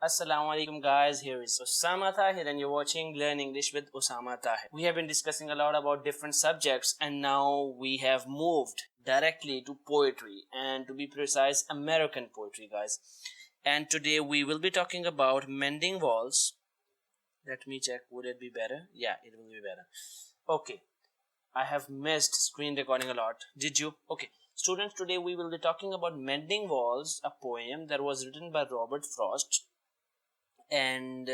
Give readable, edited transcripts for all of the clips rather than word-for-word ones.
Assalamu alaikum guys, here is Usama Tahir and you're watching Learn English with Usama Tahir. We have been discussing a lot about different subjects and now we have moved directly to poetry, and to be precise, American poetry, guys. And today we will be talking about mending walls. Let me check, would it be better? Yeah, it will be better. Okay, I have missed screen recording a lot. Did you? Okay. Students, today we will be talking about Mending Walls, a poem that was written by Robert Frost. And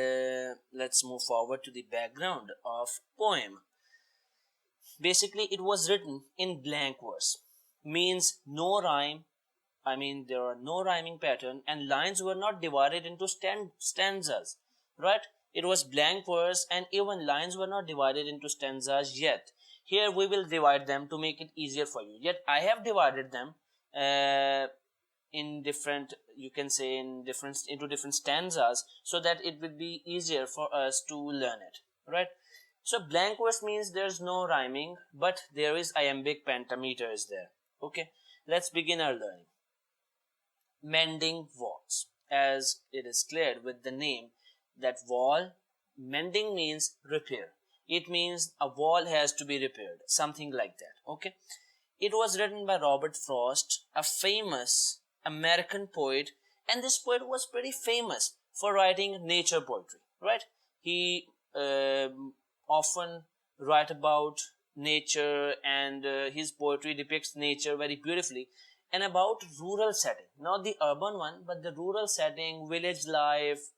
let's move forward to the background of poem. Basically, it was written in blank verse, means no rhyme. There are no rhyming pattern, and lines were not divided into stanzas, right? It was blank verse, and even lines were not divided into stanzas yet. Here we will divide them to make it easier for you. Yet I have divided them in different, you can say, into different stanzas, so that it will be easier for us to learn it, right? So blank verse means there's no rhyming, but there is iambic pentameter is there. Okay, let's begin our learning. Mending walls, as it is cleared with the name that wall. Mending means repair. It means a wall has to be repaired, something like that. Okay, it was written by Robert Frost, a famous American poet, and this poet was pretty famous for writing nature poetry, right? He often write about nature, and his poetry depicts nature very beautifully, and about rural setting, not the urban one, but the rural setting, village life,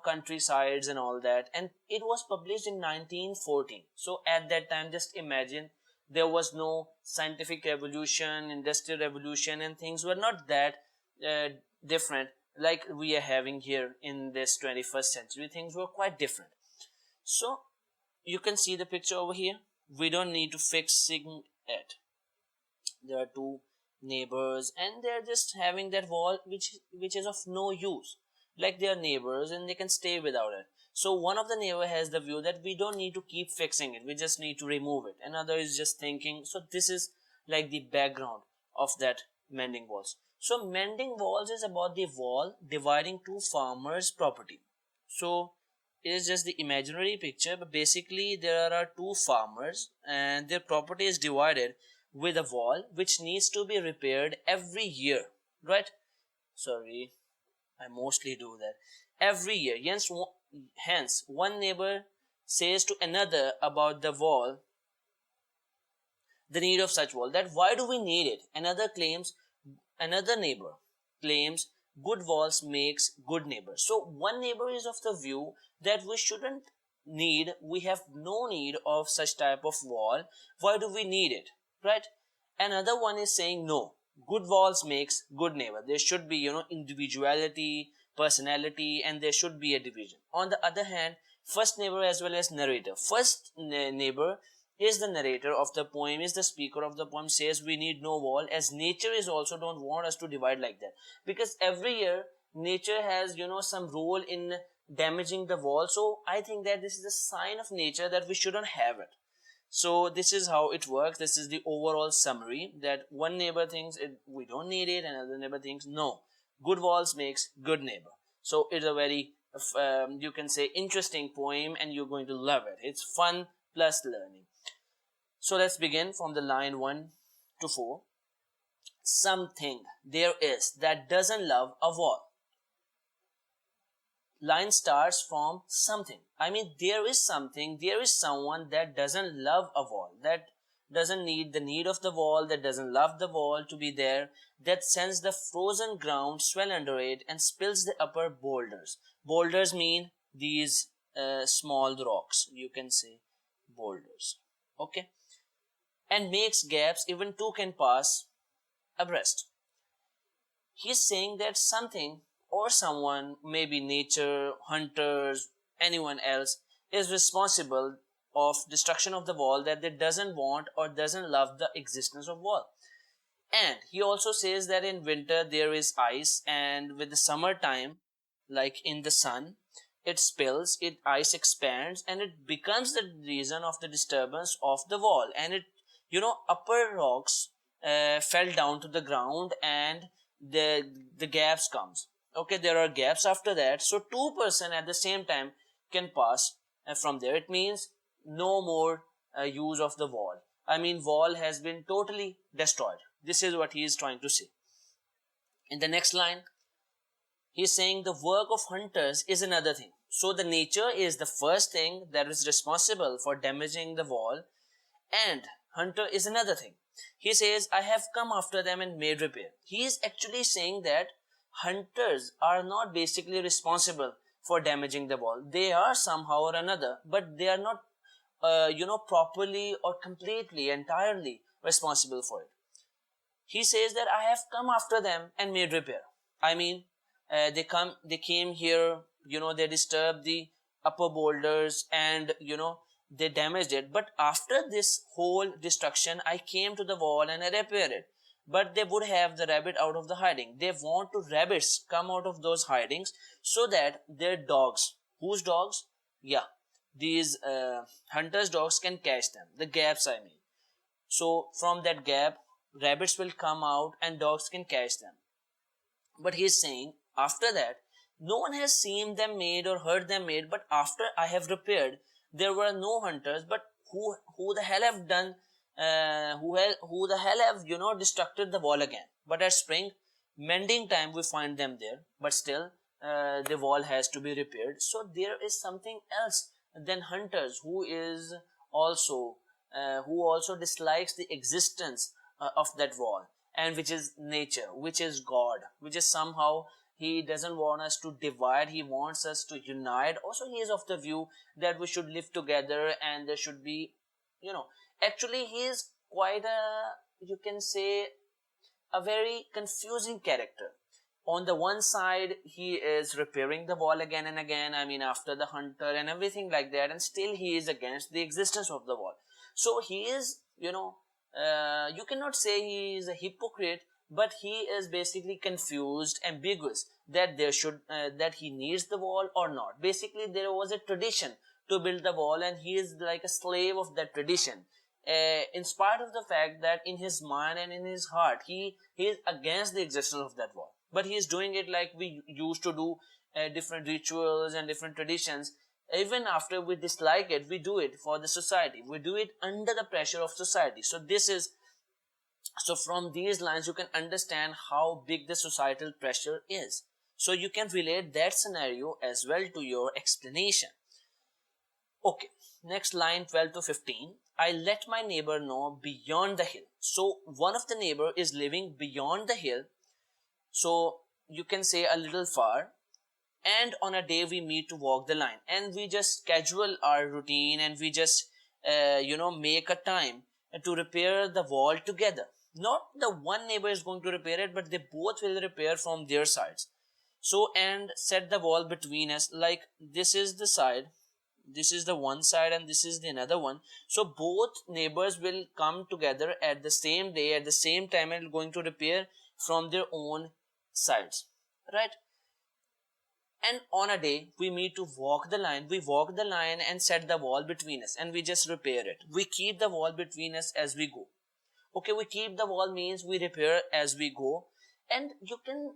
countrysides and all that. And it was published in 1914. So at that time, just imagine, there was no scientific revolution, industrial revolution, and things were not that different like we are having here in this 21st century. Things were quite different. So you can see the picture over here. We don't need to fixing it. There are two neighbors and they're just having that wall which is of no use. Like, they are neighbors and they can stay without it. So one of the neighbor has the view that we don't need to keep fixing it, we just need to remove it. Another is just thinking. So this is like the background of that mending walls. So mending walls is about the wall dividing two farmers' property. So it is just the imaginary picture, but basically there are two farmers and their property is divided with a wall which needs to be repaired every year, right? Sorry, I mostly do that. Every year. Hence, one neighbor says to another about the wall, the need of such wall, that why do we need it? Another neighbor claims good walls makes good neighbors. So one neighbor is of the view that we have no need of such type of wall. Why do we need it, right? Another one is saying no, good walls makes good neighbor. There should be individuality, personality, and there should be a division. On the other hand, first neighbor as well as narrator. First neighbor is the narrator of the poem, is the speaker of the poem, says we need no wall, as nature is also don't want us to divide like that, because every year nature has some role in damaging the wall. So I think that this is a sign of nature that we shouldn't have it. So this is how it works. This is the overall summary, that one neighbor thinks we don't need it, and another neighbor thinks no, good walls makes good neighbor. So it's a very you can say interesting poem, and you're going to love it. It's fun plus learning. So let's begin from the line 1 to 4. Something there is that doesn't love a wall. Line starts from something. There is something, there is someone that doesn't love a wall, that doesn't need the need of the wall, that doesn't love the wall to be there, that sends the frozen ground swell under it and spills the upper boulders. Boulders mean these small rocks, you can say boulders. Okay, and makes gaps even two can pass abreast. He's saying that something or someone, maybe nature, hunters, anyone else, is responsible of destruction of the wall, that they doesn't want or doesn't love the existence of wall. And he also says that in winter there is ice, and with the summertime, like in the sun, ice expands and it becomes the reason of the disturbance of the wall, and upper rocks fell down to the ground and the gaps comes. Okay, there are gaps after that, so two person at the same time can pass from there. It means no more use of the wall. I mean, wall has been totally destroyed. This is what he is trying to say. In the next line, he's saying the work of hunters is another thing. So the nature is the first thing that is responsible for damaging the wall, and hunter is another thing. He says, I have come after them and made repair. He is actually saying that hunters are not basically responsible for damaging the wall. They are somehow or another, but they are not properly or completely, entirely responsible for it. He says that I have come after them and made repair. I mean, they came here, they disturbed the upper boulders, and they damaged it. But after this whole destruction, I came to the wall and I repaired it. But they would have the rabbit out of the hiding. They want to rabbits come out of those hidings, so that their dogs, whose dogs? Yeah, these hunters' dogs can catch them. The gaps, I mean. So from that gap, rabbits will come out and dogs can catch them. But he's saying, after that, no one has seen them made or heard them made, but after I have repaired, there were no hunters. But who the hell have done? Who the hell have destructed the wall again? But at spring, mending time, we find them there. But still, the wall has to be repaired. So there is something else than hunters also who also dislikes the existence of that wall, and which is nature, which is God, which is somehow he doesn't want us to divide, he wants us to unite. Also, he is of the view that we should live together, and there should be, actually he is quite you can say, a very confusing character. On the one side, he is repairing the wall again and again, I mean, after the hunter and everything like that, and still he is against the existence of the wall. So he is, you cannot say he is a hypocrite, but he is basically confused, ambiguous, that that he needs the wall or not. Basically, there was a tradition to build the wall, and he is like a slave of that tradition. In spite of the fact that in his mind and in his heart, he is against the existence of that wall, but he is doing it like we used to do different rituals and different traditions. Even after we dislike it, we do it for the society, we do it under the pressure of society. So from these lines, you can understand how big the societal pressure is. So you can relate that scenario as well to your explanation. Okay, next line, 12 to 15. I let my neighbor know beyond the hill. So one of the neighbor is living beyond the hill, so you can say a little far. And on a day we meet to walk the line, and we just schedule our routine, and we just make a time to repair the wall together. Not the one neighbor is going to repair it, but they both will repair from their sides. So, and set the wall between us, like this is the side, this is the one side, and this is the another one. So both neighbors will come together at the same day, at the same time, and going to repair from their own sides, right? And on a day we meet to walk the line. We walk the line and set the wall between us, and we just repair it. We keep the wall between us as we go. Okay, we keep the wall means we repair as we go. And you can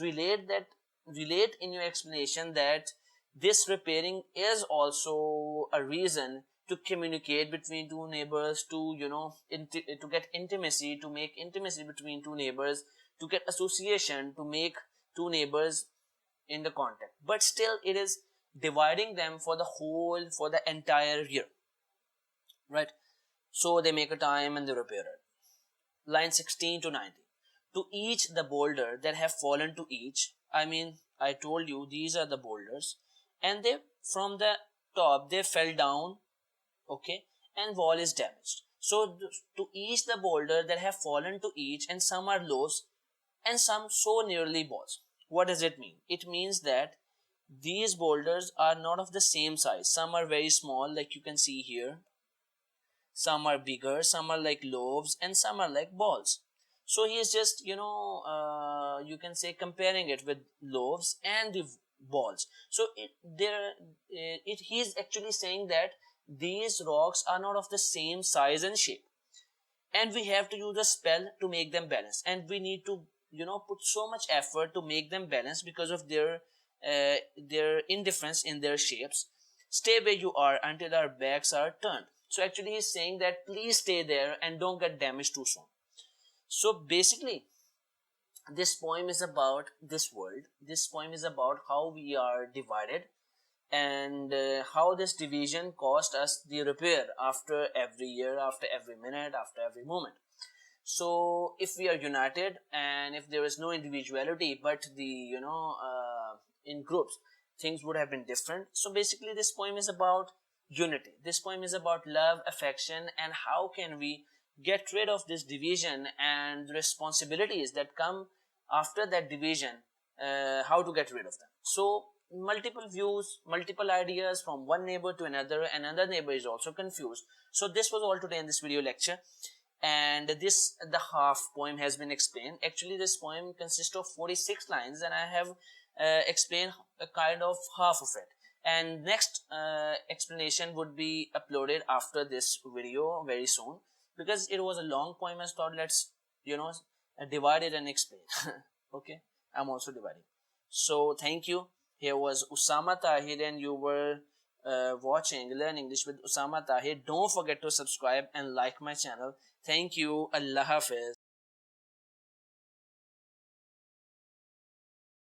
relate in your explanation that this repairing is also a reason to communicate between two neighbors, to to get intimacy, to make intimacy between two neighbors, to get association, to make two neighbors in the contact. But still, it is dividing them for the entire year, right? So they make a time and they repair it. Line 16 to 19. To each the boulder that have fallen to each. I mean, I told you these are the boulders, and they from the top they fell down, okay, and wall is damaged. So to each the boulder that have fallen to each, and some are loose and some so nearly balls. What does it mean? It means that these boulders are not of the same size. Some are very small, like you can see here. Some are bigger, some are like loaves, and some are like balls. So he is just, you can say, comparing it with loaves and the balls. So he is actually saying that these rocks are not of the same size and shape, and we have to use a spell to make them balance, and we need to put so much effort to make them balanced because of their indifference in their shapes. Stay where you are until our backs are turned. So actually he's saying that please stay there and don't get damaged too soon. So basically this poem is about this world. This poem is about how we are divided, and how this division cost us the repair after every year, after every minute, after every moment. So if we are united, and if there is no individuality but the in groups, things would have been different. So basically this poem is about unity. This poem is about love, affection, and how can we get rid of this division and the responsibilities that come after that division, how to get rid of them. So multiple views, multiple ideas from one neighbor to another neighbor is also confused. So this was all today in this video lecture, and the half poem has been explained. Actually this poem consists of 46 lines, and I have explained a kind of half of it, and next explanation would be uploaded after this video very soon, because it was a long poem. I thought let's divide it and explain. Okay, I'm also dividing. So thank you. Here was Usama Tahir, and you were watching Learn English with Usama Tahir. Don't forget to subscribe and like my channel. Thank you. Allah Hafiz.